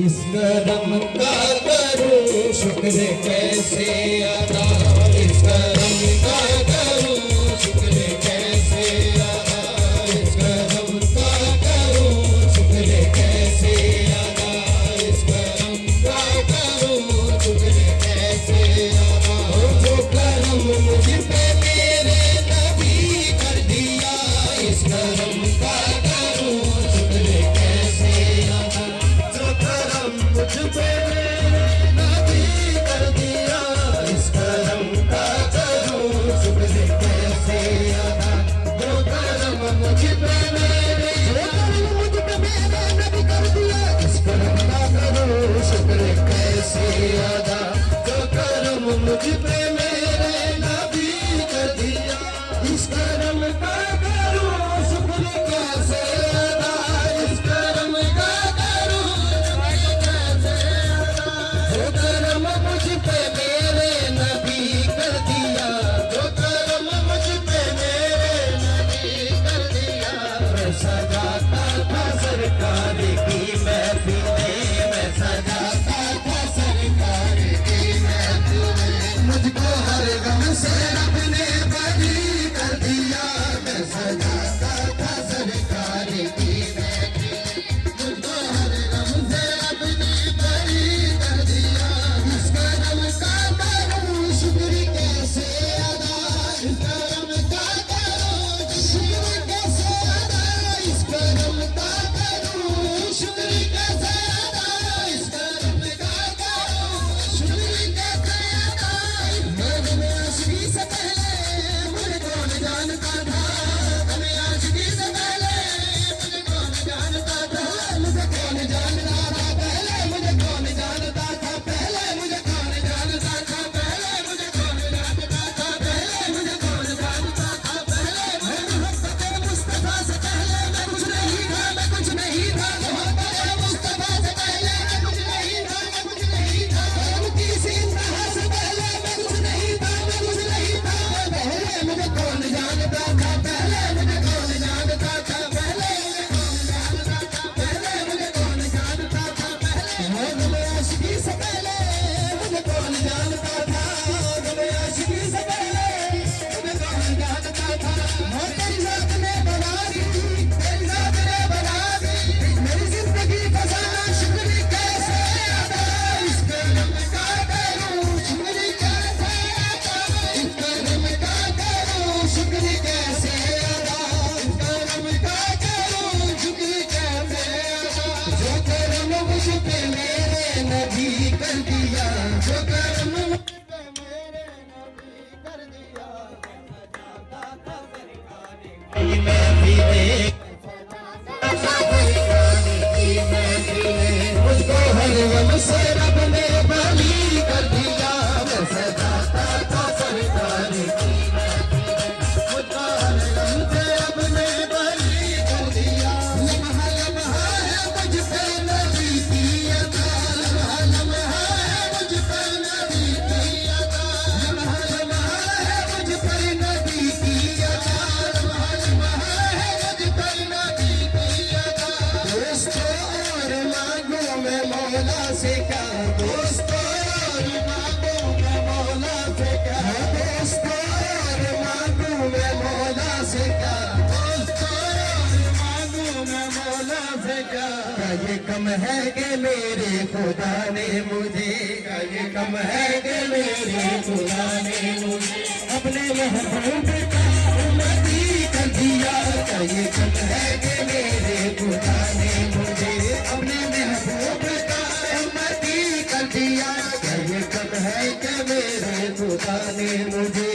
इस करम का करूं शुक्र कैसे अदा, इस करम का करूं शुक्र कैसे अदा, इस करम का करूं शुक्र कैसे अदा, इस करम का करूं शुक्र कैसे अदा। जो करम मुझ पे मेरे नबी कर दिया, इस करम का करूं शुक्र कैसे अदा। जो करम मुझ पे मेरे नबी कर दिया, इस करम का करूं शुक्र कैसे अदा। जो करम मुझ पे मेरे नबी कर दिया, इस करम का करूं शुक्र कैसे अदा। जो करम मुझ पे मेरे नबी कर दिया, इस करम का करूं शुक्र कैसे अदा, इस करम का करूं शुक्र कैसे अदा। जो करम मुझ पे मेरे नबी कर दिया, जो करम मुझ पे मेरे नबी कर दिया। मैं सजाता था सरकार की महफिलें, मैं सजाता था सरकार की महफिलें। मुझको हर गम से रब ने बरी कर दिया, मैं सजाता था सरकार की महफिलें। मुझको हर गम से रब ने बरी कर दिया। इस करम का करूं शुक्र कैसे अदा, इस करम का करूं शुक्र कैसे अदा, इस करम का करूं शुक्र कैसे अदा, इस करम का करूं शुक्र कैसे अदा। मैं आशिकी से पहले मुझे कौन जानता था, मैं आशिकी से पहले मुझे कौन जानता था, मुझे कौन जानता था पहले, मुझे कौन जानता था पहले, मुझे कौन जानता था पहले, मुझे कौन जानता था पहले, मुझे कौन जानता था पहले। मैं मोहब्बत मुस्तफा से पहले मैं कुछ नहीं था, मैं कुछ नहीं था। मोहब्बत मुस्तफा से पहले मैं कुछ नहीं था, मैं कुछ नहीं था। उनकी सिंदहा से पहले मैं कुछ नहीं था, मैं कुछ नहीं था। पहले मुझे कौन जानता था पहले, मुझे कौन जानता था पहले, मुझे कौन जानता था पहले, मुझे कौन जानता था पहले। मैं आशिकी से पहले मुझे कौन जानता था, मैं आशिकी से पहले मुझे कौन जानता था। तेरी जात ने बना दी, तेरी जात ने बना दी मेरी जिंदगी खजाना, शुक्र कैसे अदा। इस करम का करूं शुक्र कैसे अदा, इस करम का करूं शुक्र कैसे अदा, इस करम का करूं शुक्र कैसे अदा। जो करम मुझ पे मेरे नबी कर दिया, जो करम मुझ पे मेरे नबी कर दिया। मैं महफिलें, मुझको हर गम से रब ने बरी कर दिया, मैं सजाता था सरकार की महफिलें। मुझको हर गम से रब ने बरी कर दिया। लम्हा लम्हा है मुझ पे नबी की अता, लम्हा लम्हा है मुझ पे नबी की अता, लम्हा लम्हा है मुझ पर नबी की अता, लम्हा लम्हा है मुझ पर नबी की अता। दोस्तों और मांगो मैं मौला से क्या, दोस्तों और मांगो मैं मौला से क्या, दोस्तों और मांगो मैं मौला से क्या, दोस्तों और मांगो मैं मौला से क्या। क्या ये कम है कि मेरे खुदा ने मुझे, क्या ये कम है कि मेरे खुदा ने मुझे अपने महबूब का उम्मती कर दिया। क्या ये कम है कि मेरे खुदा ने मुझे अपने महबूब का उम्मती कर दिया। क्या ये कम है कि मेरे खुदा ने मुझे